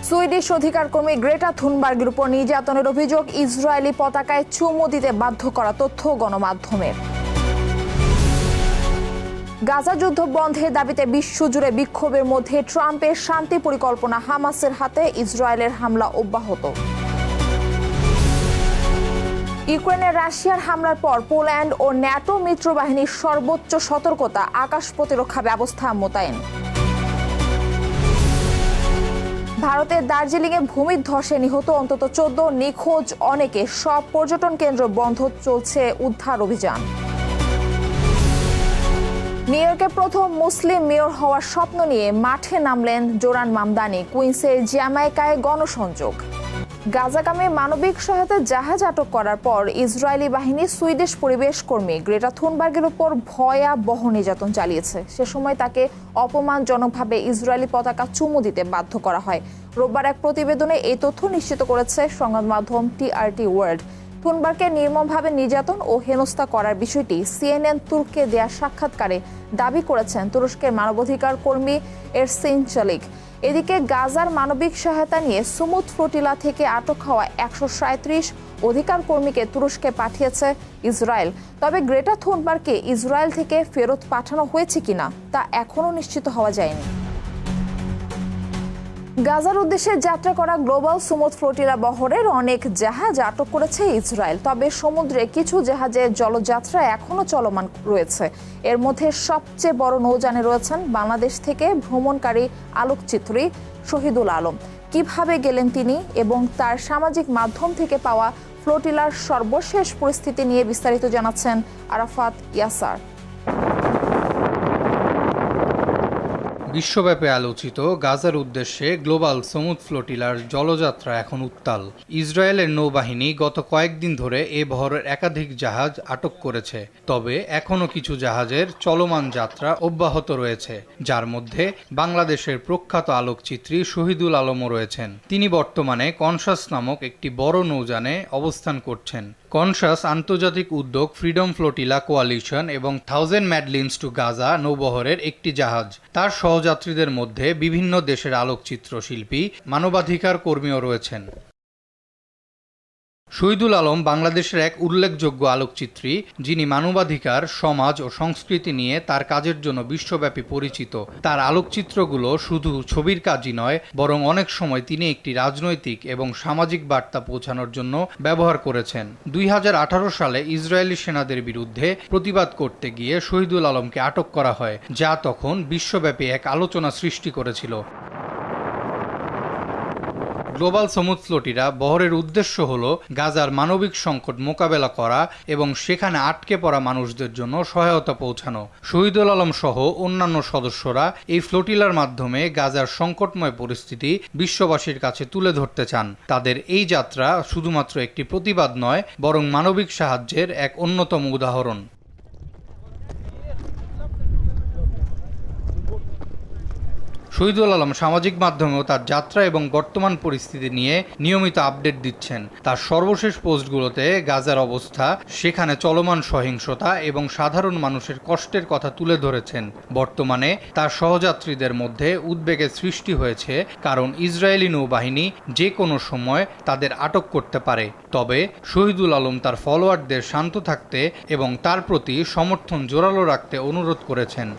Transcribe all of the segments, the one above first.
Swedish অধিকার কর্মী Greta থুনবার্গের উপর নির্যাতনের অভিযোগ, ইসরায়েলি পতাকায় চুমু দিতে বাধ্য করা তথ্য গণমাধ্যমের। গাজা যুদ্ধ বন্ধের দাবিতে বিশ্বজুড়ে বিক্ষোভের মধ্যে ট্রাম্পের শান্তি পরিকল্পনা, হামাসের হাতে ইসরায়েলের হামলা অব্যাহত। ইউক্রেনে রাশিয়ার হামলার পর পোল্যান্ড ও ন্যাটো মিত্র বাহিনীর সর্বোচ্চ সতর্কতা, আকাশ প্রতিরক্ষা ব্যবস্থা মোতায়েন। ভারতের দার্জিলিংয়ে ভূমিধসে নিহত অন্তত 14, নিখোঁজ অনেকে, সব পর্যটন কেন্দ্র বন্ধ, চলছে উদ্ধার অভিযান। নিউ ইয়র্কে প্রথম মুসলিম মেয়র হওয়ার স্বপ্ন নিয়ে মাঠে নামলেন জোরান মামদানি, কুইন্সের জ্যামাইকায় গণসংযোগ। গাজাগামে মানবিক সহায়তা জাহাজ আটক করার পর ইসরায়েলি বাহিনী সুইডিশ পরিবেশ কর্মী গ্রেটা থুনবার্গের উপর ভয়াবহ নির্যাতন চালিয়েছে। সে সময় তাকে অপমানজনকভাবে ইসরায়েলি পতাকা চুমু দিতে বাধ্য করা হয়। রোববার এক প্রতিবেদনে এই তথ্য নিশ্চিত করেছে সংবাদ মাধ্যম TRT ওয়ার্ল্ড। থুনবার্গকে নির্মমভাবে নির্যাতন ও হেনস্থা করার বিষয়টি CNN তুর্ককে দেয়া সাক্ষাৎকারে দাবি করেছেন তুরস্কের মানবাধিকার কর্মী এরসিন চালিক। এদিকে গাজার মানবিক সহায়তা নিয়ে সুমুদ ফ্লোটিলা থেকে আটক হওয়া 137 অধিকার কর্মীকে তুরস্কে পাঠিয়েছে ইসরায়েল। তবে গ্রেটা থুনবার্গকে ইসরায়েল থেকে ফেরত পাঠানো হয়েছে কিনা তা এখনও নিশ্চিত হওয়া যায়নি। গাজার উদ্দেশ্যে যাত্রা করা গ্লোবাল সুমুদ ফ্লোটিলা বহরের অনেক জাহাজ আটক করেছে ইসরায়েল। তবে সমুদ্রে কিছু জাহাজের জলযাত্রা এখনো চলমান রয়েছে। এর মধ্যে সবচেয়ে বড় নৌযানে রয়েছেন বাংলাদেশ থেকে ভ্রমণকারী আলোকচিত্রী শহীদুল আলম। কিভাবে গেলেন তিনি এবং তার সামাজিক মাধ্যম থেকে পাওয়া ফ্লোটিলার সর্বশেষ পরিস্থিতি নিয়ে বিস্তারিত জানাচ্ছেন আরাফাত ইয়াসার। বিশ্বব্যাপী আলোচিত গাজার উদ্দেশ্যে গ্লোবাল সমুদ ফ্লোটিলার জলযাত্রা এখন উত্তাল। ইসরায়েলের নৌবাহিনী গত কয়েকদিন ধরে এ বহরের একাধিক জাহাজ আটক করেছে। তবে এখনও কিছু জাহাজের চলমান যাত্রা অব্যাহত রয়েছে, যার মধ্যে বাংলাদেশের প্রখ্যাত আলোকচিত্রী শহীদুল আলমও রয়েছেন। তিনি বর্তমানে কনসাস নামক একটি বড় নৌযানে অবস্থান করছেন। কনসাস আন্তর্জাতিক উদ্যোগ ফ্রিডম ফ্লোটিলা কোয়ালিশন এবং 1000 ম্যাডলিনস টু গাজা নৌবহরের একটি জাহাজ। তার সহযাত্রীদের মধ্যে বিভিন্ন দেশের আলোকচিত্র শিল্পী, মানবাধিকার কর্মীও রয়েছেন। শহীদুল আলম বাংলাদেশের এক উল্লেখযোগ্য আলোকচিত্রী, যিনি মানবাধিকার, সমাজ ও সংস্কৃতি নিয়ে তার কাজের জন্য বিশ্বব্যাপী পরিচিত। তার আলোকচিত্রগুলো শুধু ছবির কাজই নয়, বরং অনেক সময় তিনি একটি রাজনৈতিক এবং সামাজিক বার্তা পৌঁছানোর জন্য ব্যবহার করেছেন। 2018 সালে ইসরায়েলি সেনাদের বিরুদ্ধে প্রতিবাদ করতে গিয়ে শহীদুল আলমকে আটক করা হয়, যা তখন বিশ্বব্যাপী এক আলোচনা সৃষ্টি করেছিল। গ্লোবাল সমুদ ফ্লোটিলা বহরের উদ্দেশ্য হল গাজার মানবিক সংকট মোকাবেলা করা এবং সেখানে আটকে পড়া মানুষদের জন্য সহায়তা পৌঁছানো। শহীদুল আলম সহ অন্যান্য সদস্যরা এই ফ্লোটিলার মাধ্যমে গাজার সংকটময় পরিস্থিতি বিশ্ববাসীর কাছে তুলে ধরতে চান। তাদের এই যাত্রা শুধুমাত্র একটি প্রতিবাদ নয়, বরং মানবিক সাহায্যের এক অন্যতম উদাহরণ। শহীদুল আলম সামাজিক মাধ্যমেও তার যাত্রা এবং বর্তমান পরিস্থিতি নিয়ে নিয়মিত আপডেট দিচ্ছেন। তার সর্বশেষ পোস্টগুলোতে গাজার অবস্থা, সেখানে চলমান সহিংসতা এবং সাধারণ মানুষের কষ্টের কথা তুলে ধরেছেন। বর্তমানে তার সহযাত্রীদের মধ্যে উদ্বেগের সৃষ্টি হয়েছে, কারণ ইসরায়েলি নৌবাহিনী যে কোনো সময় তাদের আটক করতে পারে। তবে শহীদুল আলম তার ফলোয়ারদের শান্ত থাকতে এবং তার প্রতি সমর্থন জোরালো রাখতে অনুরোধ করেছেন।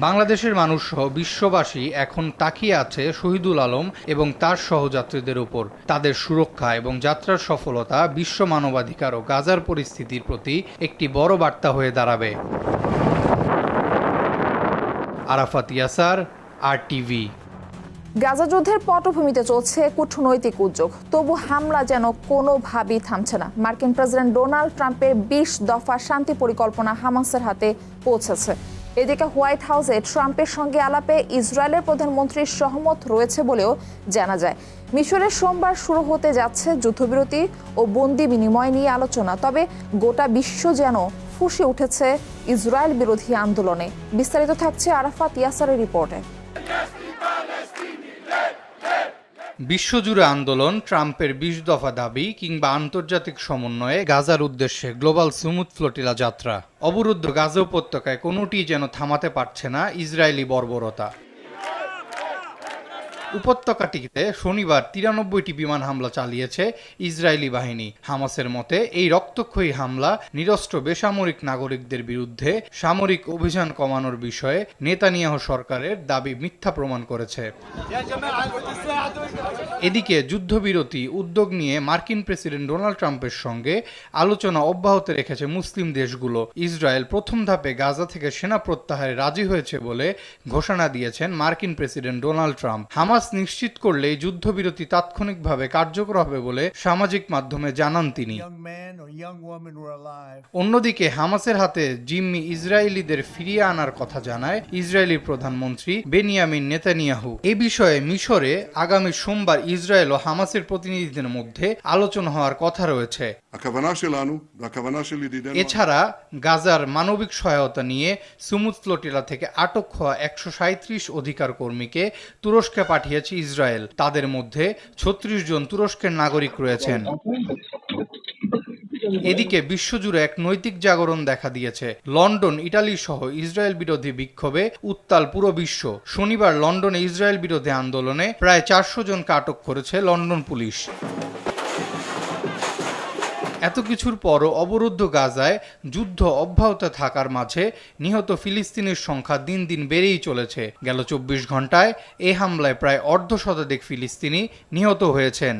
বাংলাদেশের মানুষ সহ বিশ্ববাসী এখন তাকিয়ে আছে শহীদুল আলম এবং তার সহযাত্রীদের উপর। তাদের সুরক্ষা এবং যাত্রার সফলতা বিশ্ব মানবাধিকার ও গাজার পরিস্থিতির প্রতি একটি বড় বার্তা হয়ে দাঁড়াবে। আরাফাত ইয়াসার, RTV। গাজা যুদ্ধের পটভূমিতে চলছে কূটনৈতিক উদ্যোগ, তবু হামলা যেন কোনোভাবেই থামছে না। মার্কিন প্রেসিডেন্ট ডোনাল্ড ট্রাম্পের 20 দফা শান্তি পরিকল্পনা হামাসের হাতে পৌঁছেছে। এদিকে হোয়াইট হাউসে ট্রাম্পের সঙ্গে আলাপে ইসরায়েলের প্রধানমন্ত্রী সহমত রয়েছে বলেও জানা যায়। মিশরে সোমবার শুরু হতে যাচ্ছে যুদ্ধবিরতি ও বন্দি বিনিময় নিয়ে আলোচনা। তবে গোটা বিশ্ব যেন ফুঁসে উঠেছে ইসরায়েল বিরোধী আন্দোলনে। বিস্তারিত থাকছে আরাফাত ইয়াসারের রিপোর্টে। বিশ্বজুড়ে আন্দোলন, ট্রাম্পের ২০ দফা দাবি কিংবা আন্তর্জাতিক সমন্বয়ে গাজার উদ্দেশ্যে গ্লোবাল স্মুথ ফ্লোটিলা যাত্রা। অবরুদ্ধ গাজা উপত্যকায় কোনোটি যেন থামাতে পারছে না ইসরায়েলি বর্বরতা। উপত্যকাটিতে শনিবার ৯৩টি বিমান হামলা চালিয়েছে ইসরায়েলি বাহিনী। হামাসের মতে এই রক্তক্ষয়ী হামলা নিরস্ত্র বেসামরিক নাগরিকদের বিরুদ্ধে সামরিক অভিযান কমানোর বিষয়ে নেতানিয়াহু সরকারের দাবি মিথ্যা প্রমাণ করেছে। এদিকে যুদ্ধবিরতি উদ্যোগ নিয়ে মার্কিন প্রেসিডেন্ট ডোনাল্ড ট্রাম্পের সঙ্গে আলোচনা অব্যাহত রেখেছে মুসলিম দেশগুলো। ইসরায়েল প্রথম ধাপে গাজা থেকে সেনা প্রত্যাহারে রাজি হয়েছে বলে ঘোষণা দিয়েছেন মার্কিন প্রেসিডেন্ট ডোনাল্ড ট্রাম্প। হামাস নিশ্চিত করলেই যুদ্ধবিরতি তাৎক্ষণিকভাবে কার্যকর হবে বলে সামাজিক মাধ্যমে জানান তিনি। অন্যদিকে হামাসের হাতে জিম্মি ইসরায়েলিদের ফিরিয়ে আনার কথা জানায় ইসরায়েলি প্রধানমন্ত্রী বেনিয়ামিন নেতানিয়াহু। এ বিষয়ে মিশরে আগামী সোমবার ইসরায়েল ও হামাসের প্রতিনিধিদের মধ্যে আলোচনা হওয়ার কথা রয়েছে। এছাড়া গাজার মানবিক সহায়তা নিয়ে স্মুথ ফ্লোটিলা থেকে আটক হওয়া ১৩৭ অধিকার কর্মীকে তুরস্কে পাঠিয়েছে ইসরায়েল। তাদের মধ্যে ৩৬ জন তুরস্কের নাগরিক রয়েছেন। এদিকে বিশ্বজুড়ে এক নৈতিক জাগরণ দেখা দিয়েছে। লন্ডন, ইটালি সহ ইসরায়েল বিরোধী বিক্ষোভে উত্তাল পুরো বিশ্ব। শনিবার লন্ডনে ইসরায়েল বিরোধী আন্দোলনে প্রায় ৪০০ জনকে আটক করেছে লন্ডন পুলিশ। এত কিছুর পরও অবরুদ্ধ গাজায় যুদ্ধ অব্যাহত থাকার মাঝে নিহত ফিলিস্তিনির সংখ্যা দিন দিন বেড়েই চলেছে। গেল ২৪ ঘন্টায় এই হামলায় প্রায় অর্ধশতাধিক ফিলিস্তিনি নিহত হয়েছেন।